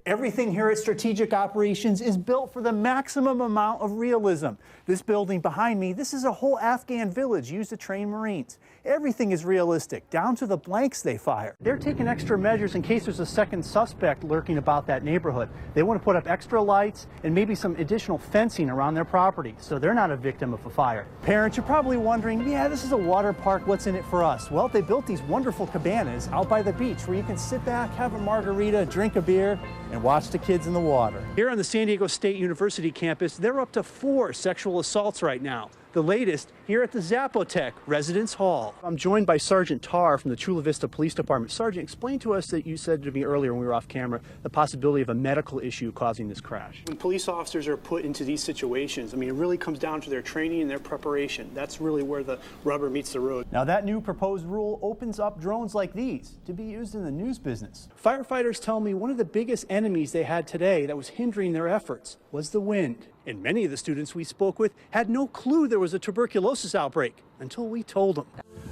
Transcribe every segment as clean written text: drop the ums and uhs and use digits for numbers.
Everything here at Strategic Operations is built for the maximum amount of realism. This building behind me, this is a whole Afghan village used to train Marines. Everything is realistic, down to the blanks they fire. They're taking extra measures in case there's a second suspect lurking about that neighborhood. They want to put up extra lights and maybe some additional fencing around their property so they're not a victim of a fire. Parents, you're probably wondering, yeah, this is a water park, what's in it for us? Well, they built these wonderful cabanas out by the beach where you can sit back, have a margarita, drink a beer, and watch the kids in the water. Here on the San Diego State University campus, there are up to 4 sexual assaults right now. The latest here at the Zapotec Residence Hall. I'm joined by Sergeant Tarr from the Chula Vista Police Department. Sergeant, explain to us that you said to me earlier when we were off camera the possibility of a medical issue causing this crash. When police officers are put into these situations, I mean, it really comes down to their training and their preparation. That's really where the rubber meets the road. Now, that new proposed rule opens up drones like these to be used in the news business. Firefighters tell me one of the biggest enemies they had today that was hindering their efforts was the wind. And many of the students we spoke with had no clue there was a tuberculosis outbreak until we told them.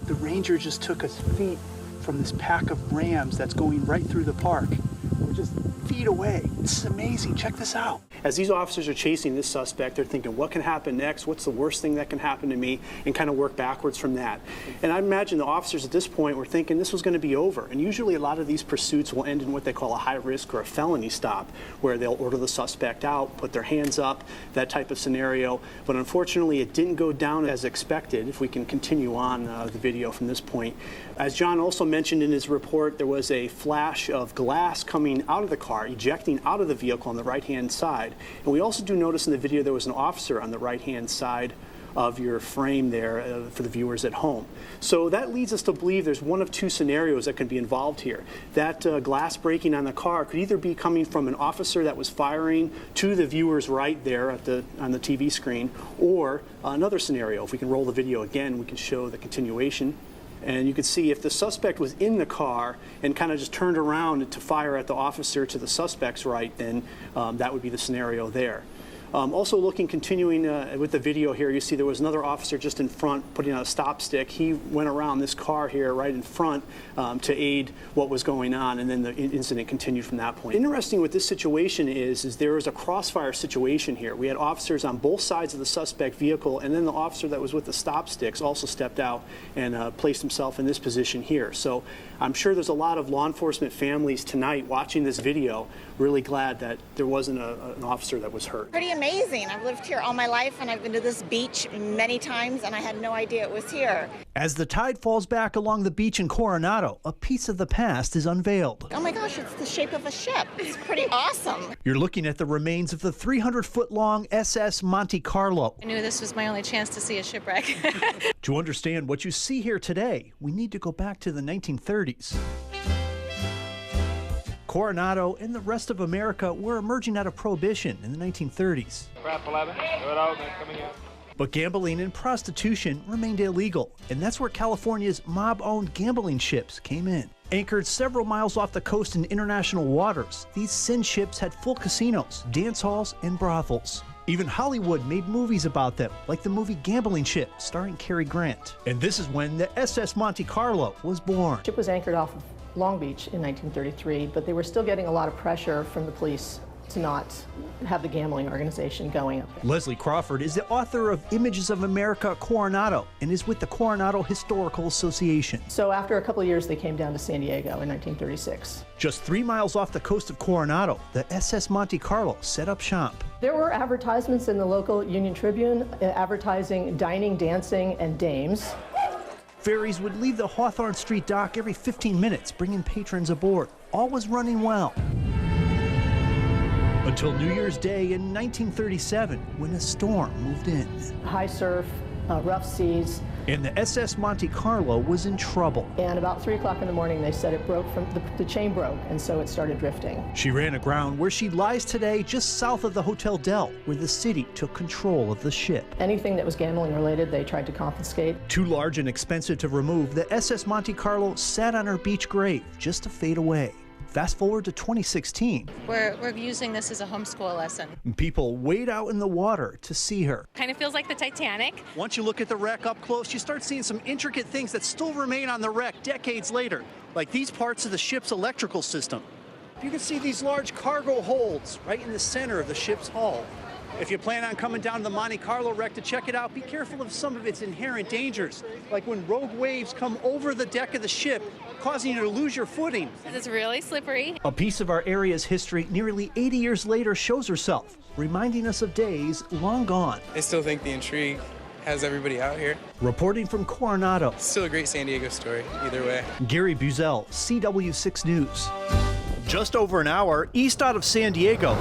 The ranger just took us feet from this pack of rams that's going right through the park. We're just feet away. This is amazing. Check this out. As these officers are chasing this suspect, they're thinking, what can happen next? What's the worst thing that can happen to me? And kind of work backwards from that. And I imagine the officers at this point were thinking this was going to be over. And usually a lot of these pursuits will end in what they call a high risk or a felony stop, where they'll order the suspect out, put their hands up, that type of scenario. But unfortunately, it didn't go down as expected, if we can continue on the video from this point. As John also mentioned in his report, there was a flash of glass coming out of the car, ejecting out of the vehicle on the right-hand side. And we also do notice in the video there was an officer on the right-hand side of your frame there for the viewers at home. So that leads us to believe there's one of 2 scenarios that could be involved here. That glass breaking on the car could either be coming from an officer that was firing to the viewers right there at on the TV screen, or another scenario. If we can roll the video again, we can show the continuation. And you can see if the suspect was in the car and kind of just turned around to fire at the officer to the suspect's right, then that would be the scenario there. Also continuing with the video here, you see there was another officer just in front putting out a stop stick. He went around this car here right in front to aid what was going on, and then the incident continued from that point. Interesting with this situation is there was a crossfire situation here. We had officers on both sides of the suspect vehicle, and then the officer that was with the stop sticks also stepped out and placed himself in this position here. So I'm sure there's a lot of law enforcement families tonight watching this video really glad that there wasn't an officer that was hurt. Pretty amazing. I've lived here all my life, and I've been to this beach many times, and I had no idea it was here. As the tide falls back along the beach in Coronado, a piece of the past is unveiled. Oh my gosh, it's the shape of a ship. It's pretty awesome. You're looking at the remains of the 300-foot-long SS Monte Carlo. I knew this was my only chance to see a shipwreck. To understand what you see here today, we need to go back to the 1930s. Coronado and the rest of America were emerging out of Prohibition in the 1930s. But gambling and prostitution remained illegal, and that's where California's mob-owned gambling ships came in. Anchored several miles off the coast in international waters, these sin ships had full casinos, dance halls, and brothels. Even Hollywood made movies about them, like the movie Gambling Ship, starring Cary Grant. And this is when the SS Monte Carlo was born. The ship was anchored off of Long Beach in 1933, but they were still getting a lot of pressure from the police to not have the gambling organization going up there. Leslie Crawford is the author of Images of America Coronado and is with the Coronado Historical Association. So after a couple of years, they came down to San Diego in 1936. Just 3 miles off the coast of Coronado, the SS Monte Carlo set up shop. There were advertisements in the local Union Tribune advertising dining, dancing, and dames. Ferries would leave the Hawthorne Street dock every 15 minutes, bringing patrons aboard. All was running well. Until New Year's Day in 1937, when a storm moved in. High surf, rough seas. And the SS Monte Carlo was in trouble. And about 3 o'clock in the morning, they said it broke the chain broke, and so it started drifting. She ran aground where she lies today, just south of the Hotel Del, where the city took control of the ship. Anything that was gambling related, they tried to confiscate. Too large and expensive to remove, the SS Monte Carlo sat on her beach grave just to fade away. Fast forward to 2016. We're using this as a homeschool lesson. People wade out in the water to see her. Kind of feels like the Titanic. Once you look at the wreck up close, you start seeing some intricate things that still remain on the wreck decades later, like these parts of the ship's electrical system. you can see these large cargo holds right in the center of the ship's hull. If you plan on coming down to the Monte Carlo wreck to check it out, be careful of some of its inherent dangers, like when rogue waves come over the deck of the ship, causing you to lose your footing. It's really slippery. A piece of our area's history nearly 80 years later shows herself, reminding us of days long gone. I still think the intrigue has everybody out here. Reporting from Coronado, Still a great San Diego story, either way. Gary Buzel, CW6 News. Just over an hour east out of San Diego,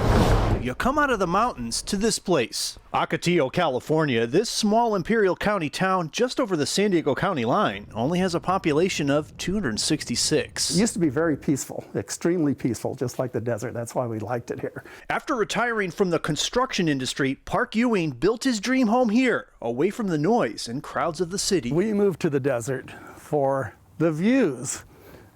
you come out of the mountains to this place. Ocotillo, California, this small Imperial County town just over the San Diego County line only has a population of 266. It used to be very peaceful, extremely peaceful, just like the desert. That's why we liked it here. After retiring from the construction industry, Park Ewing built his dream home here, away from the noise and crowds of the city. We moved to the desert for the views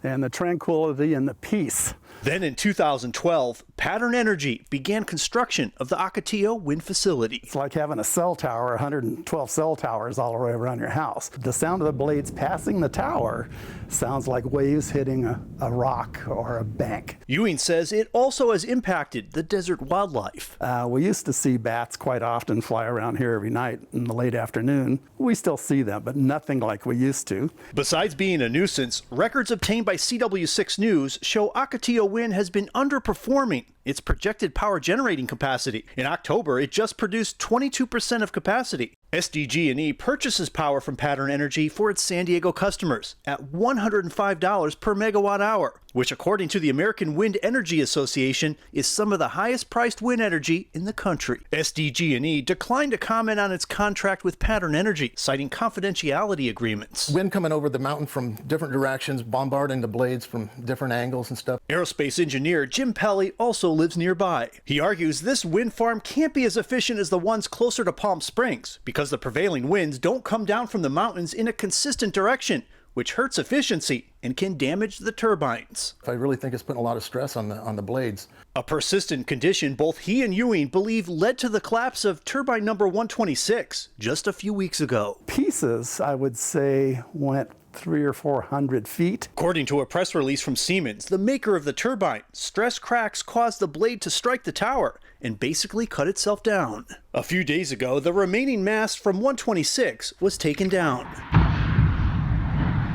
and the tranquility and the peace. Then in 2012, Pattern Energy began construction of the Ocotillo wind facility. It's like having a cell tower, 112 cell towers all the way around your house. The sound of the blades passing the tower sounds like waves hitting a rock or a bank. Ewing says it also has impacted the desert wildlife. We used to see bats quite often fly around here every night in the late afternoon. We still see them, but nothing like we used to. Besides being a nuisance, records obtained by CW6 News show Ocotillo Wind has been underperforming its projected power generating capacity. In October, it just produced 22% of capacity. SDG&E purchases power from Pattern Energy for its San Diego customers at $105 per megawatt hour, which according to the American Wind Energy Association is some of the highest priced wind energy in the country. SDG&E declined to comment on its contract with Pattern Energy, citing confidentiality agreements. Wind coming over the mountain from different directions, bombarding the blades from different angles and stuff. Aerospace engineer Jim Pelly also lives nearby. He argues this wind farm can't be as efficient as the ones closer to Palm Springs because the prevailing winds don't come down from the mountains in a consistent direction, which hurts efficiency and can damage the turbines. I really think it's putting a lot of stress on the blades. A persistent condition both he and Ewing believe led to the collapse of turbine number 126 just a few weeks ago. Pieces, I would say, went 300 or 400 feet. According to a press release from Siemens, the maker of the turbine, stress cracks caused the blade to strike the tower and basically cut itself down. A few days ago, the remaining mast from 126 was taken down.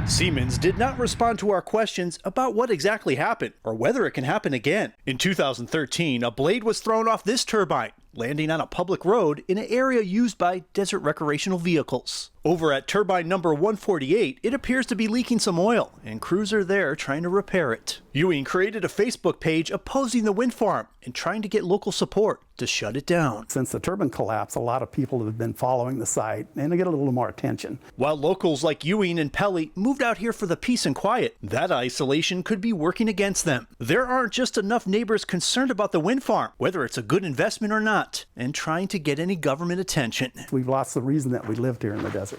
Siemens did not respond to our questions about what exactly happened or whether it can happen again. In 2013, a blade was thrown off this turbine, landing on a public road in an area used by desert recreational vehicles. Over at turbine number 148, it appears to be leaking some oil, and crews are there trying to repair it. Ewing created a Facebook page opposing the wind farm and trying to get local support to shut it down. Since the turbine collapse, a lot of people have been following the site, and they get a little more attention. While locals like Ewing and Pelly moved out here for the peace and quiet, that isolation could be working against them. There aren't just enough neighbors concerned about the wind farm, whether it's a good investment or not, and trying to get any government attention. We've lost the reason that we lived here in the desert.